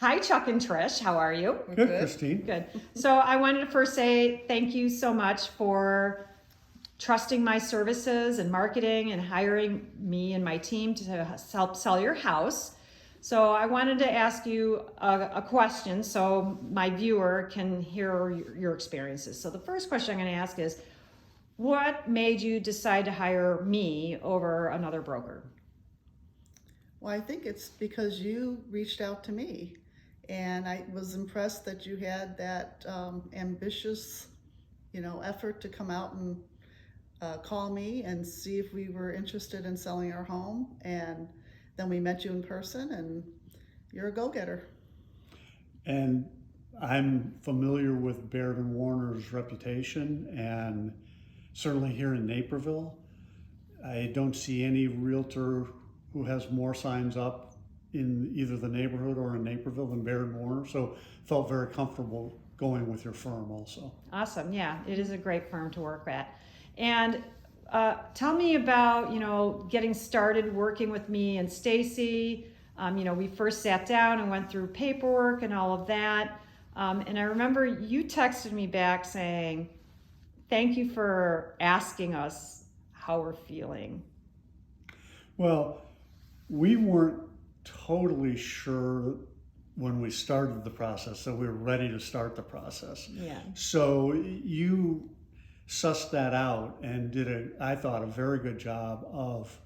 Hi, Chuck and Trish. How are you? Good, Christine. Good. So I wanted to first say thank you so much for trusting my services and marketing and hiring me and my team to help sell your house. So I wanted to ask you a question so my viewer can hear your experiences. So the first question I'm going to ask is, what made you decide to hire me over another broker? Well, I think it's because you reached out to me, and I was impressed that you had that ambitious, effort to come out and call me and see if we were interested in selling our home. And then we met you in person, and you're a go-getter. And I'm familiar with Baird and Warner's reputation, and certainly here in Naperville, I don't see any realtor who has more signs up in either the neighborhood or in Naperville than Baird and Warner. So felt very comfortable going with your firm also. Awesome. Yeah, it is a great firm to work at. And tell me about, getting started working with me and Stacy. We first sat down and went through paperwork and all of that. And I remember you texted me back saying, thank you for asking us how we're feeling. Well, we weren't totally sure when we started the process that we were ready to start the process. Yeah. So you sussed that out and did I thought, a very good job of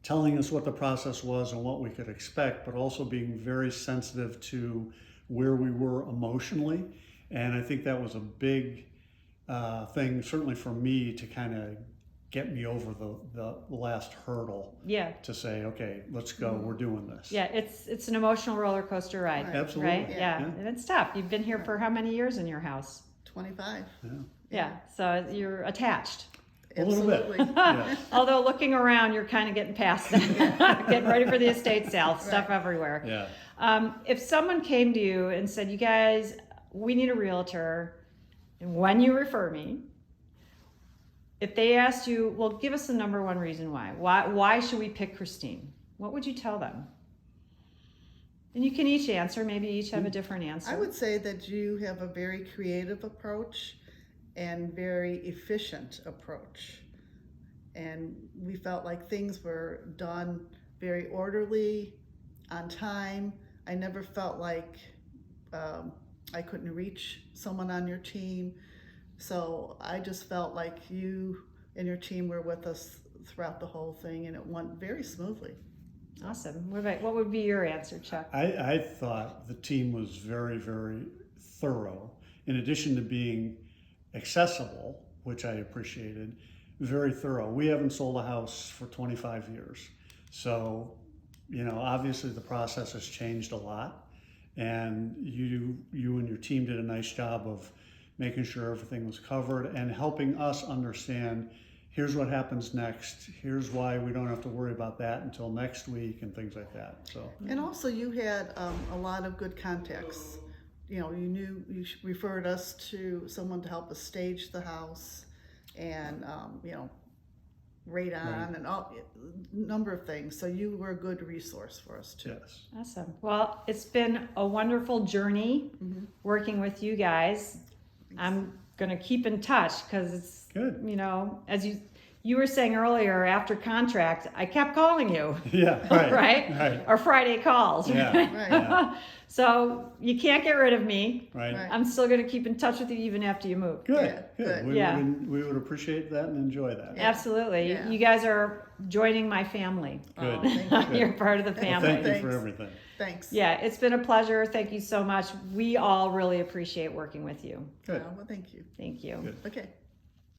telling us what the process was and what we could expect, but also being very sensitive to where we were emotionally. And I think that was a big thing, certainly for me, to kind of get me over the last hurdle. Yeah. To say, okay, let's go. We're doing this. Yeah, it's an emotional roller coaster ride. Right. Absolutely. Right? Yeah. And it's tough. You've been here for how many years in your house? 25. Yeah. So you're attached. A little bit. Absolutely. Yeah. Although looking around, you're kind of getting past that. Getting ready for the estate sale, stuff everywhere. Yeah. If someone came to you and said, you guys, we need a realtor, and when you refer me, if they asked you, well, give us the number one reason why. Why should we pick Christine? What would you tell them? And you can each answer. Maybe each have a different answer. I would say that you have a very creative approach and very efficient approach. And we felt like things were done very orderly, on time. I never felt like I couldn't reach someone on your team. So I just felt like you and your team were with us throughout the whole thing, and it went very smoothly. Awesome. What would be your answer, Chuck? I thought the team was very, very thorough. In addition to being accessible, which I appreciated, very thorough. We haven't sold a house for 25 years. So, obviously the process has changed a lot, and you and your team did a nice job of making sure everything was covered and helping us understand, here's what happens next, here's why we don't have to worry about that until next week, and things like that. So. And also you had a lot of good contacts. You referred us to someone to help us stage the house, and radon and all number of things. So you were a good resource for us too. Yes. Awesome. Well, it's been a wonderful journey working with you guys. I'm going to keep in touch because it's, Good. As you were saying earlier, after contract, I kept calling you. Yeah, right. Right? Or Friday calls. Yeah. Right. Yeah. So you can't get rid of me. Right. Right. I'm still going to keep in touch with you even after you move. Good. Yeah, Good. good. We would appreciate that and enjoy that. Absolutely. Yeah. You guys are joining my family. Good. Oh, thank you. You're part of the Well, family. thank you Thanks. for everything. Thanks. Yeah, it's been a pleasure. Thank you so much. We all really appreciate working with you. Good. Well, thank you. Thank you. Good. Okay.